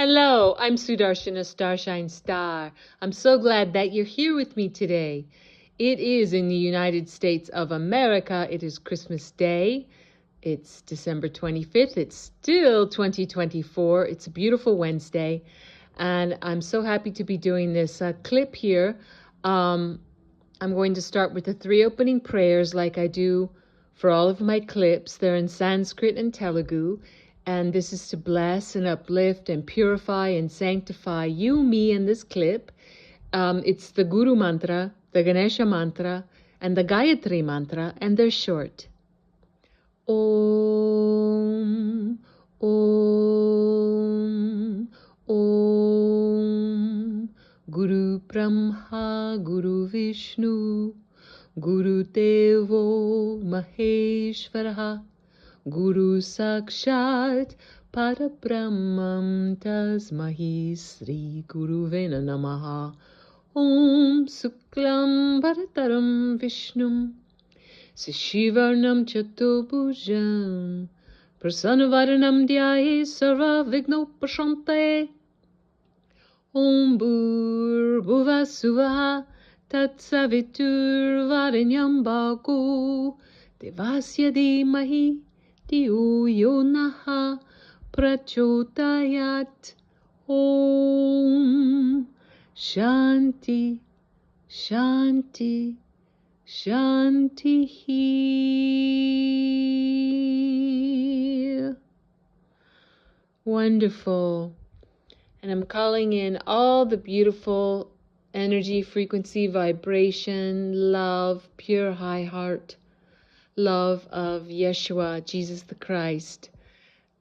Hello, I'm Sudarshana Starshine Star. I'm so glad that you're here with me today. It is in the United States of America. It is Christmas Day. It's December 25th. It's still 2024. It's a beautiful Wednesday. And I'm so happy to be doing this clip here. I'm going to start with the 3 opening prayers like I do for all of my clips. They're in Sanskrit and Telugu. And this is to bless and uplift and purify and sanctify you, me, and this clip. It's the Guru Mantra, the Ganesha Mantra, and the Gayatri Mantra, and they're short. Om, Om, Om, Guru Brahma, Guru Vishnu, Guru Devo Maheshwaraha, Guru Sakshat Parabrahmam Tasmahi Sri Guruvena Namaha. Om Suklam Bharataram Vishnum Sishivarnam Chatobhujam Prasanavaranam Dhyaye Sarva Vigno Prashante. Om Bhur Suvaha Tatsavitur Varenyam Bhago Devasya Dhimahi Diyo Yonaha Prachodayat. Om Shanti, Shanti, Shanti. Wonderful. And I'm calling in all the beautiful energy, frequency, vibration, love, pure high heart, love of Yeshua, Jesus the Christ,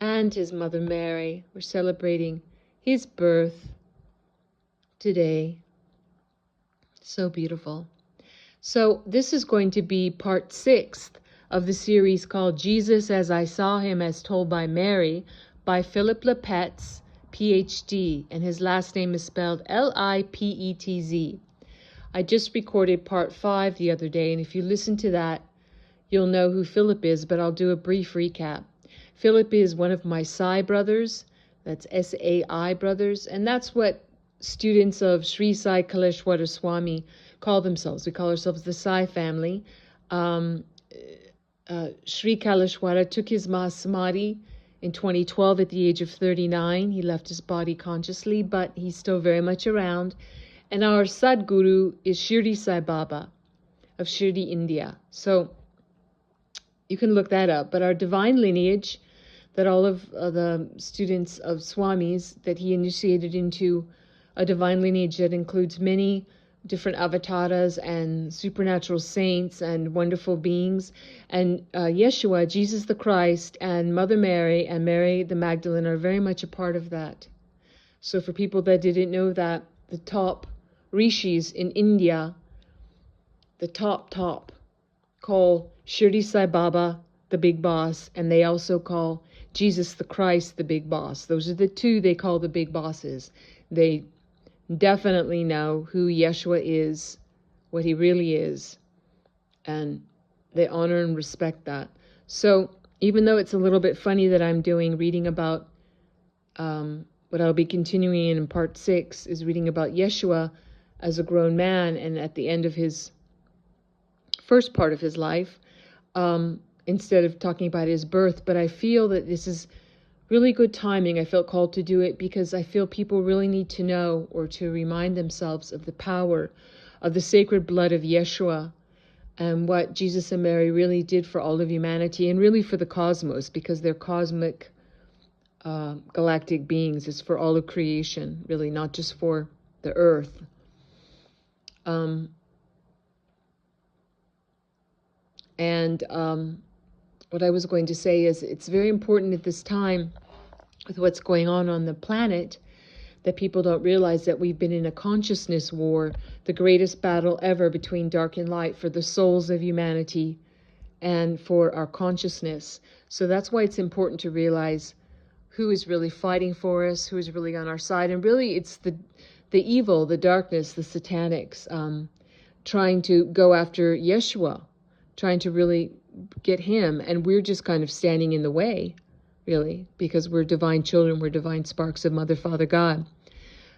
and his mother Mary. We're celebrating his birth today. So beautiful. So this is going to be part 6 of the series called Jesus as I Saw Him as Told by Mary by Philip Lipetz, PH.D., and his last name is spelled Lipetz. I just recorded part 5 the other day, and if you listen to that, you'll know who Philip is, but I'll do a brief recap. Philip is one of my Sai brothers, that's S-A-I brothers, and that's what students of Sri Sai Kaleshwara Swami call themselves. We call ourselves the Sai family. Sri Kaleshwara took his Mahasamadhi in 2012 at the age of 39. He left his body consciously, but he's still very much around. And our Sadguru is Shirdi Sai Baba of Shirdi, India. So you can look that up. But our divine lineage, that all of the students of Swamis, that he initiated into a divine lineage that includes many different avatars and supernatural saints and wonderful beings. And Yeshua, Jesus the Christ, and Mother Mary and Mary the Magdalene are very much a part of that. So for people that didn't know that, the top rishis in India, the top, call Shirdi Sai Baba the big boss, and they also call Jesus the Christ the big boss. Those are the two they call the big bosses. They definitely know who Yeshua is, what he really is, and they honor and respect that. So even though it's a little bit funny that I'm reading about what I'll be continuing in part 6 is reading about Yeshua as a grown man, and at the end of his first part of his life, instead of talking about his birth. But I feel that this is really good timing. I felt called to do it because I feel people really need to know, or to remind themselves of the power of the sacred blood of Yeshua and what Jesus and Mary really did for all of humanity, and really for the cosmos, because they're cosmic galactic beings. It's for all of creation, really, not just for the earth. What I was going to say is it's very important at this time with what's going on the planet that people don't realize that we've been in a consciousness war, the greatest battle ever between dark and light for the souls of humanity and for our consciousness. So that's why it's important to realize who is really fighting for us, who is really on our side. And really it's the evil, the darkness, the satanics, trying to go after Yeshua, trying to really get him, and we're just kind of standing in the way really, because we're divine children, we're divine sparks of Mother, Father, God.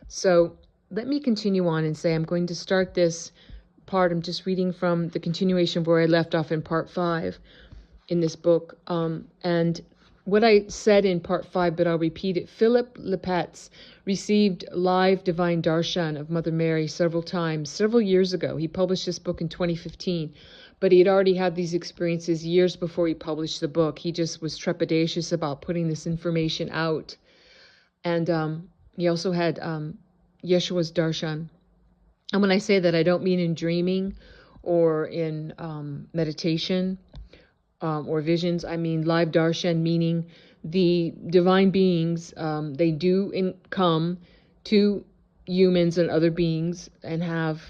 So let me continue on and say I'm going to start this part. I'm just reading from the continuation where I left off in part 5 in this book. And what I said in part 5, but I'll repeat it. Philip Lipetz received live divine darshan of Mother Mary several times, several years ago. He published this book in 2015, but he had already had these experiences years before he published the book. He just was trepidatious about putting this information out. And he also had Yeshua's darshan. And when I say that, I don't mean in dreaming or in meditation or visions. I mean live darshan, meaning the divine beings, they do come to humans and other beings and have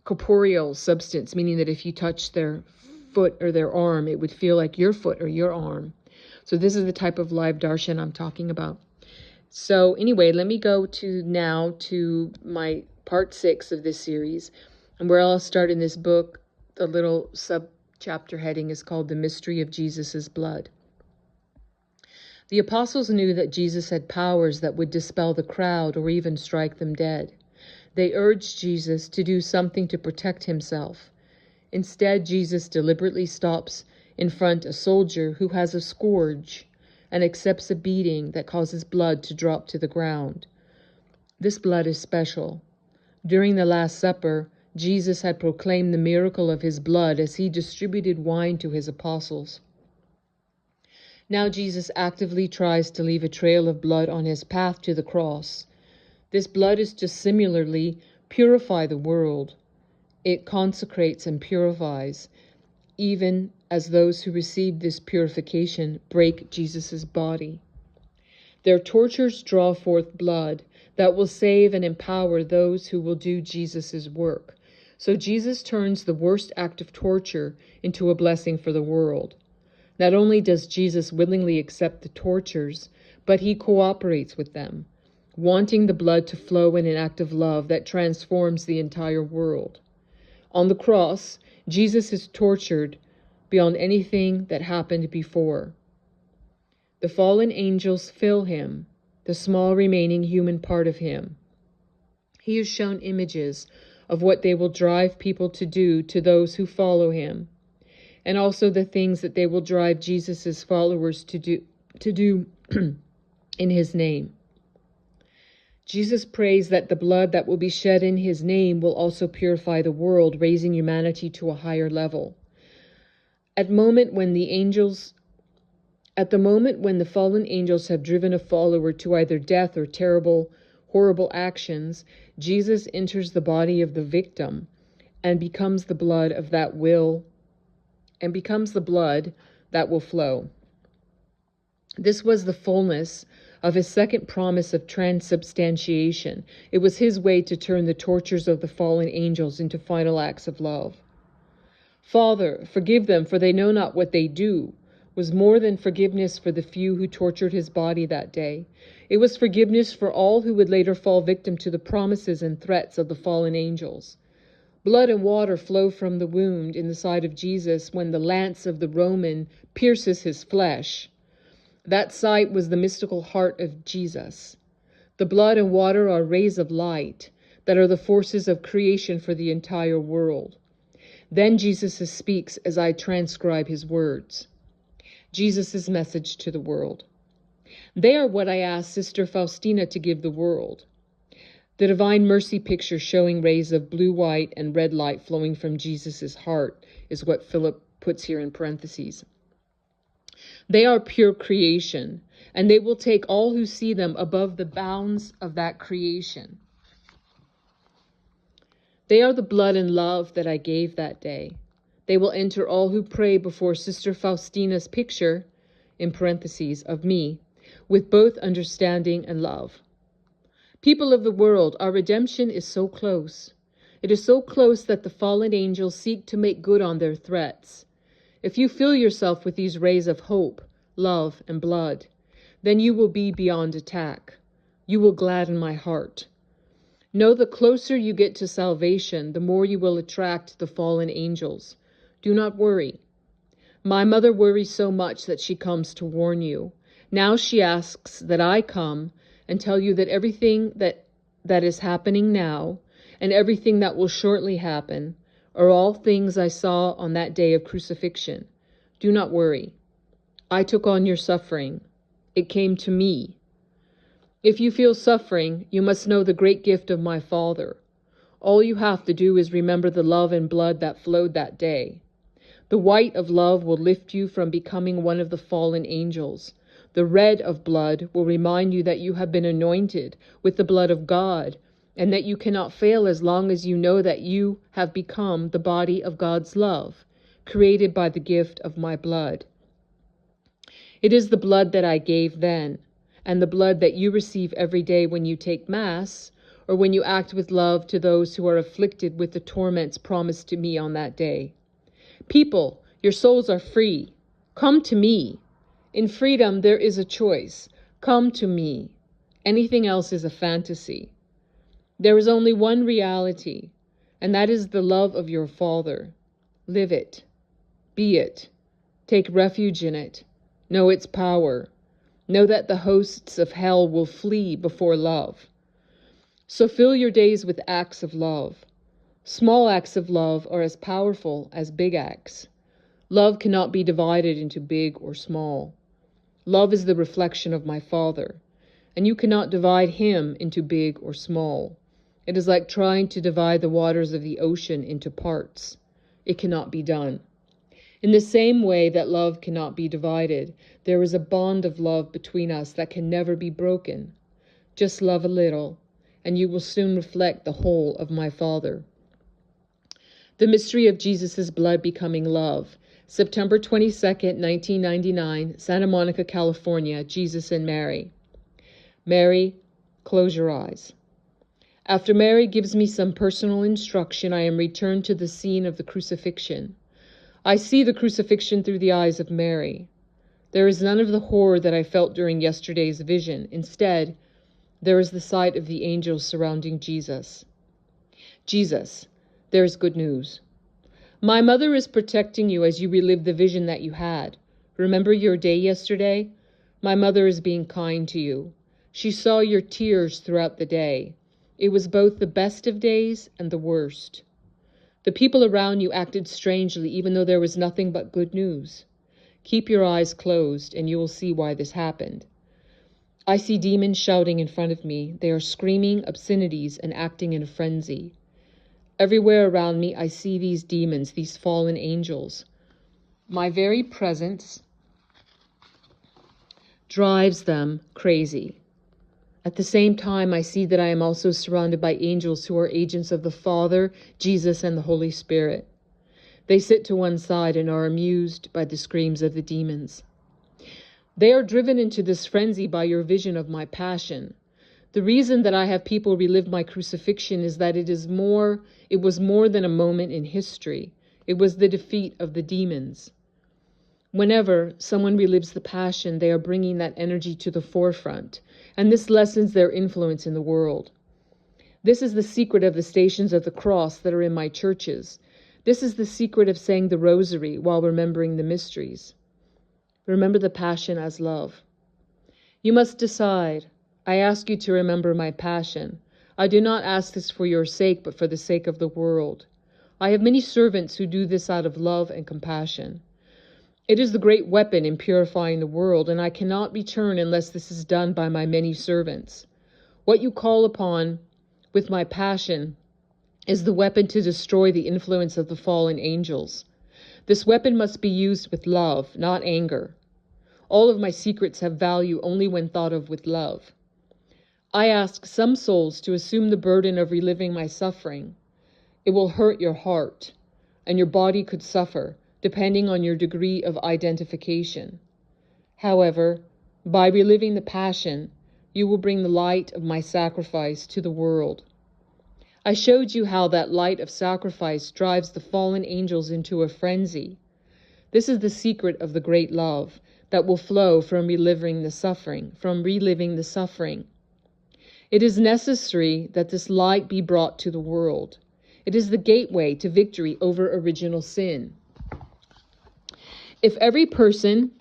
corporeal substance, meaning that if you touch their foot or their arm, it would feel like your foot or your arm. So this is the type of live darshan I'm talking about. So anyway, let me go now to my part 6 of this series, and where I'll start in this book. The little sub-chapter heading is called The Mystery of Jesus' Blood. The apostles knew that Jesus had powers that would dispel the crowd or even strike them dead. They urged Jesus to do something to protect himself. Instead, Jesus deliberately stops in front a soldier who has a scourge and accepts a beating that causes blood to drop to the ground. This blood is special. During the Last Supper, Jesus had proclaimed the miracle of his blood as he distributed wine to his apostles. Now Jesus actively tries to leave a trail of blood on his path to the cross. This blood is to similarly purify the world. It consecrates and purifies, even as those who receive this purification break Jesus' body. Their tortures draw forth blood that will save and empower those who will do Jesus' work. So Jesus turns the worst act of torture into a blessing for the world. Not only does Jesus willingly accept the tortures, but he cooperates with them, wanting the blood to flow in an act of love that transforms the entire world. On the cross, Jesus is tortured beyond anything that happened before. The fallen angels fill him, the small remaining human part of him. He is shown images of what they will drive people to do to those who follow him, and also the things that they will drive Jesus' followers to do in his name. Jesus prays that the blood that will be shed in his name will also purify the world, raising humanity to a higher level. At the moment when the fallen angels have driven a follower to either death or terrible, horrible actions, Jesus enters the body of the victim and becomes the blood that will flow. This was the fullness of his second promise of transubstantiation. It was his way to turn the tortures of the fallen angels into final acts of love. Father, forgive them, for they know not what they do, was more than forgiveness for the few who tortured his body that day. It was forgiveness for all who would later fall victim to the promises and threats of the fallen angels. Blood and water flow from the wound in the side of Jesus when the lance of the Roman pierces his flesh. That sight was the mystical heart of Jesus. The blood and water are rays of light that are the forces of creation for the entire world. Then Jesus speaks as I transcribe his words. Jesus' message to the world. They are what I asked Sister Faustina to give the world. The Divine Mercy picture showing rays of blue, white, and red light flowing from Jesus' heart is what Philip puts here in parentheses. They are pure creation, and they will take all who see them above the bounds of that creation. They are the blood and love that I gave that day. They will enter all who pray before Sister Faustina's picture, in parentheses, of me, with both understanding and love. People of the world, our redemption is so close. It is so close that the fallen angels seek to make good on their threats. If you fill yourself with these rays of hope, love, and blood, then you will be beyond attack. You will gladden my heart. Know the closer you get to salvation, the more you will attract the fallen angels. Do not worry. My mother worries so much that she comes to warn you. Now she asks that I come and tell you that everything that is happening now and everything that will shortly happen are all things I saw on that day of crucifixion. Do not worry. I took on your suffering. It came to me. If you feel suffering, you must know the great gift of my Father. All you have to do is remember the love and blood that flowed that day. The white of love will lift you from becoming one of the fallen angels. The red of blood will remind you that you have been anointed with the blood of God, and that you cannot fail as long as you know that you have become the body of God's love, created by the gift of my blood. It is the blood that I gave then, and the blood that you receive every day when you take Mass, or when you act with love to those who are afflicted with the torments promised to me on that day. People, your souls are free. Come to me. In freedom, there is a choice. Come to me. Anything else is a fantasy. There is only one reality, and that is the love of your Father. Live it. Be it. Take refuge in it. Know its power. Know that the hosts of hell will flee before love. So fill your days with acts of love. Small acts of love are as powerful as big acts. Love cannot be divided into big or small. Love is the reflection of my Father, and you cannot divide him into big or small. It is like trying to divide the waters of the ocean into parts. It cannot be done. In the same way that love cannot be divided, there is a bond of love between us that can never be broken. Just love a little, and you will soon reflect the whole of my Father. The mystery of Jesus' blood becoming love. September 22nd, 1999, Santa Monica, California, Jesus and Mary. Mary, close your eyes. After Mary gives me some personal instruction, I am returned to the scene of the crucifixion. I see the crucifixion through the eyes of Mary. There is none of the horror that I felt during yesterday's vision. Instead, there is the sight of the angels surrounding Jesus. Jesus, there is good news. My mother is protecting you as you relive the vision that you had. Remember your day yesterday? My mother is being kind to you. She saw your tears throughout the day. It was both the best of days and the worst. The people around you acted strangely, even though there was nothing but good news. Keep your eyes closed, and you will see why this happened. I see demons shouting in front of me. They are screaming obscenities and acting in a frenzy. Everywhere around me, I see these demons, these fallen angels. My very presence drives them crazy. At the same time, I see that I am also surrounded by angels who are agents of the Father, Jesus, and the Holy Spirit. They sit to one side and are amused by the screams of the demons. They are driven into this frenzy by your vision of my passion. The reason that I have people relive my crucifixion is that it was more than a moment in history. It was the defeat of the demons. Whenever someone relives the passion, they are bringing that energy to the forefront, and this lessens their influence in the world. This is the secret of the Stations of the Cross that are in my churches. This is the secret of saying the Rosary while remembering the mysteries. Remember the passion as love. You must decide. I ask you to remember my passion. I do not ask this for your sake, but for the sake of the world. I have many servants who do this out of love and compassion. It is the great weapon in purifying the world, and I cannot return unless this is done by my many servants. What you call upon with my passion is the weapon to destroy the influence of the fallen angels. This weapon must be used with love, not anger. All of my secrets have value only when thought of with love. I ask some souls to assume the burden of reliving my suffering. It will hurt your heart, and your body could suffer, depending on your degree of identification. However, by reliving the passion, you will bring the light of my sacrifice to the world. I showed you how that light of sacrifice drives the fallen angels into a frenzy. This is the secret of the great love that will flow from reliving the suffering. It is necessary that this light be brought to the world. It is the gateway to victory over original sin. If every person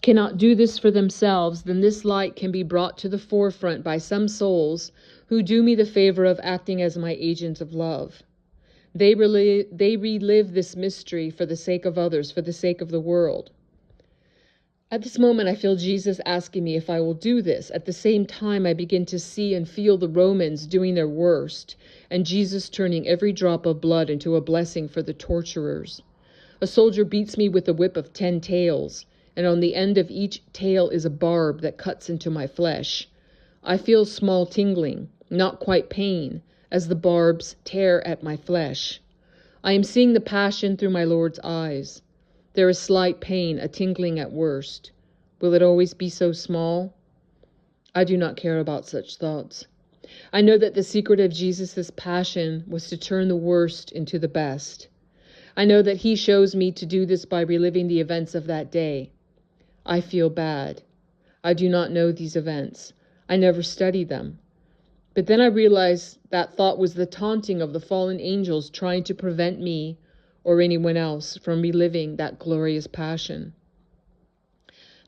cannot do this for themselves, then this light can be brought to the forefront by some souls who do me the favor of acting as my agents of love. They relive this mystery for the sake of others, for the sake of the world. At this moment, I feel Jesus asking me if I will do this. At the same time, I begin to see and feel the Romans doing their worst, and Jesus turning every drop of blood into a blessing for the torturers. A soldier beats me with a whip of 10 tails, and on the end of each tail is a barb that cuts into my flesh. I feel small tingling, not quite pain, as the barbs tear at my flesh. I am seeing the passion through my Lord's eyes. There is slight pain, a tingling at worst. Will it always be so small? I do not care about such thoughts. I know that the secret of Jesus' passion was to turn the worst into the best. I know that he shows me to do this by reliving the events of that day. I feel bad. I do not know these events. I never studied them. But then I realized that thought was the taunting of the fallen angels trying to prevent me or anyone else from reliving that glorious passion.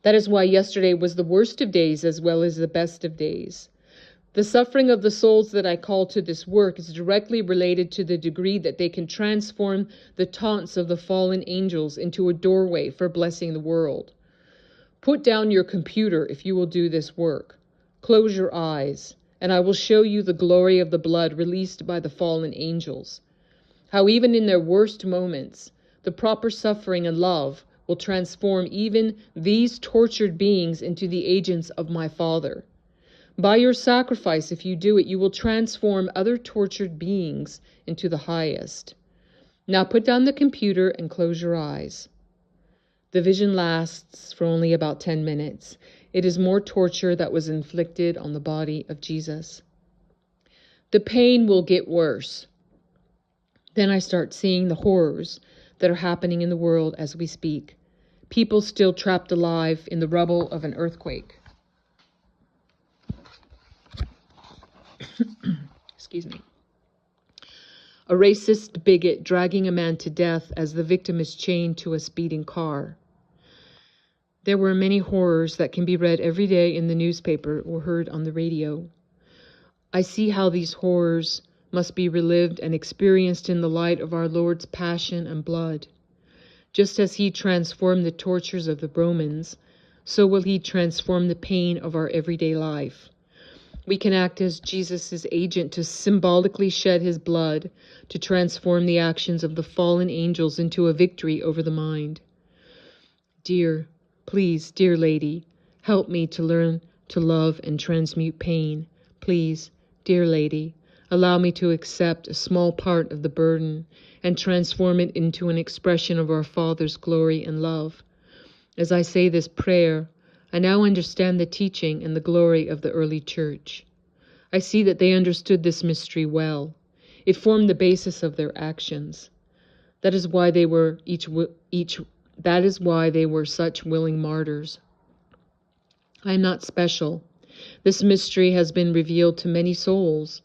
That is why yesterday was the worst of days as well as the best of days. The suffering of the souls that I call to this work is directly related to the degree that they can transform the taunts of the fallen angels into a doorway for blessing the world. Put down your computer if you will do this work. Close your eyes, and I will show you the glory of the blood released by the fallen angels. How even in their worst moments, the proper suffering and love will transform even these tortured beings into the agents of my Father. By your sacrifice, if you do it, you will transform other tortured beings into the highest. Now put down the computer and close your eyes. The vision lasts for only about 10 minutes. It is more torture that was inflicted on the body of Jesus. The pain will get worse. Then I start seeing the horrors that are happening in the world as we speak. People still trapped alive in the rubble of an earthquake. Excuse me. A racist bigot dragging a man to death as the victim is chained to a speeding car. There were many horrors that can be read every day in the newspaper or heard on the radio. I see how these horrors must be relived and experienced in the light of our Lord's passion and blood. Just as he transformed the tortures of the Romans, so will he transform the pain of our everyday life. We can act as Jesus' agent to symbolically shed his blood, to transform the actions of the fallen angels into a victory over the mind. Please, dear lady, help me to learn to love and transmute pain. Please, dear lady, allow me to accept a small part of the burden and transform it into an expression of our Father's glory and love. As I say this prayer, I now understand the teaching and the glory of the early church. I see that they understood this mystery well. It formed the basis of their actions. That is why they were such willing martyrs. I am not special. This mystery has been revealed to many souls,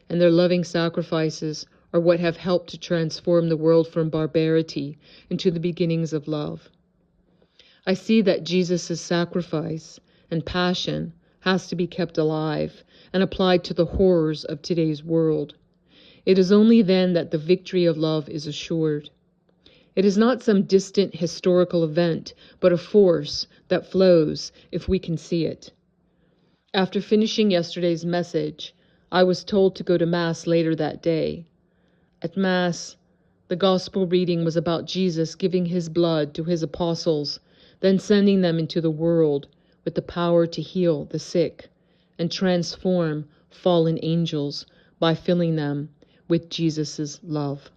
and their loving sacrifices are what have helped to transform the world from barbarity into the beginnings of love. I see that Jesus' sacrifice and passion has to be kept alive and applied to the horrors of today's world. It is only then that the victory of love is assured. It is not some distant historical event, but a force that flows if we can see it. After finishing yesterday's message, I was told to go to Mass later that day. At Mass, the Gospel reading was about Jesus giving his blood to his apostles, then sending them into the world with the power to heal the sick and transform fallen angels by filling them with Jesus' love.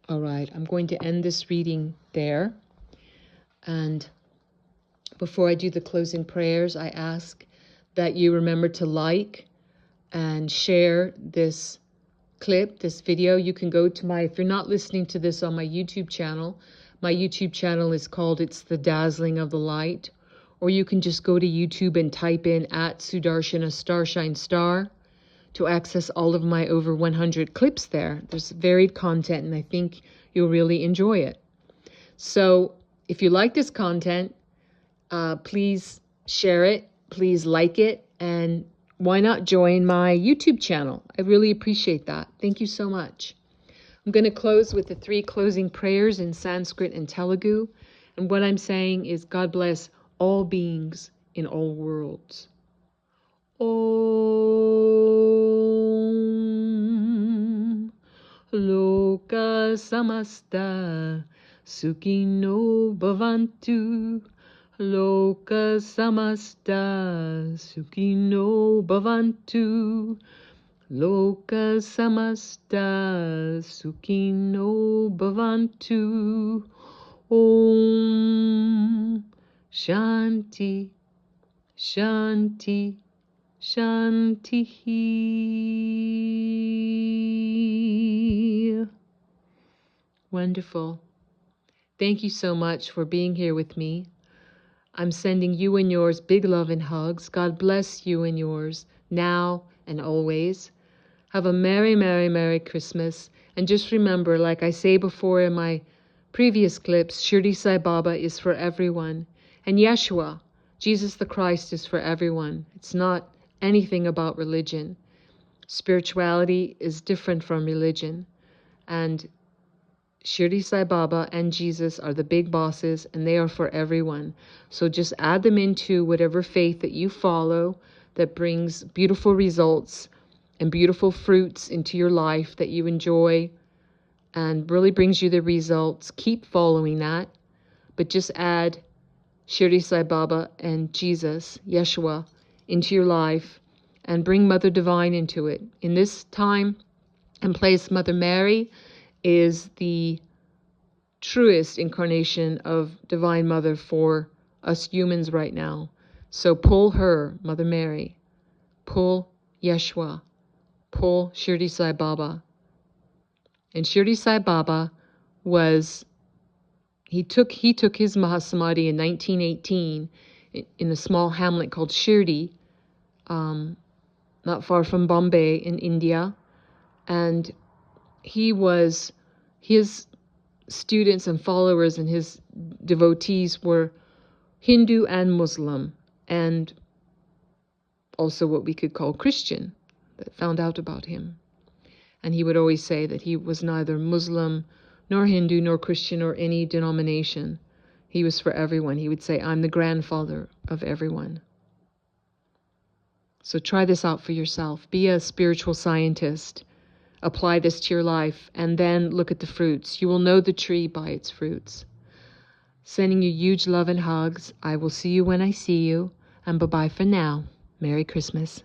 All right, I'm going to end this reading there. And before I do the closing prayers, I ask that you remember to like and share this clip, this video. You can go to if you're not listening to this on my YouTube channel is called It's the Dazzling of the Light. Or you can just go to YouTube and type in @Sudarshana Starshine Star to access all of my over 100 clips there. There's varied content, and I think you'll really enjoy it. So if you like this content, please share it, please like it, and why not join my YouTube channel? I really appreciate that. Thank you so much. I'm going to close with the 3 closing prayers in Sanskrit and Telugu. And what I'm saying is, God bless all beings in all worlds. Om Loka Samasta Sukhino Bhavantu. Loka Samasta Sukhino Bhavantu. Loka Samasta Sukhino Bhavantu. Om Shanti Shanti Shanti. Wonderful. Thank you so much for being here with me. I'm sending you and yours big love and hugs. God bless you and yours now and always. Have a merry, merry, merry Christmas. And just remember, like I say before in my previous clips, Shirdi Sai Baba is for everyone. And Yeshua, Jesus the Christ, is for everyone. It's not anything about religion. Spirituality is different from religion. And Shirdi Sai Baba and Jesus are the big bosses, and they are for everyone. So just add them into whatever faith that you follow that brings beautiful results and beautiful fruits into your life that you enjoy and really brings you the results. Keep following that, but just add Shirdi Sai Baba and Jesus, Yeshua, into your life and bring Mother Divine into it. In this time and place, Mother Mary is the truest incarnation of Divine Mother for us humans right now. So pull her, Mother Mary, pull Yeshua, pull Shirdi Sai Baba. And Shirdi Sai Baba was, he took his Mahasamadhi in 1918 in a small hamlet called Shirdi, not far from Bombay in India. And his students and followers and his devotees were Hindu and Muslim, and also what we could call Christian, that found out about him. And he would always say that he was neither Muslim nor Hindu nor Christian or any denomination. He was for everyone. He would say, I'm the grandfather of everyone. So try this out for yourself. Be a spiritual scientist. Apply this to your life, and then look at the fruits. You will know the tree by its fruits. Sending you huge love and hugs. I will see you when I see you, and bye-bye for now. Merry Christmas.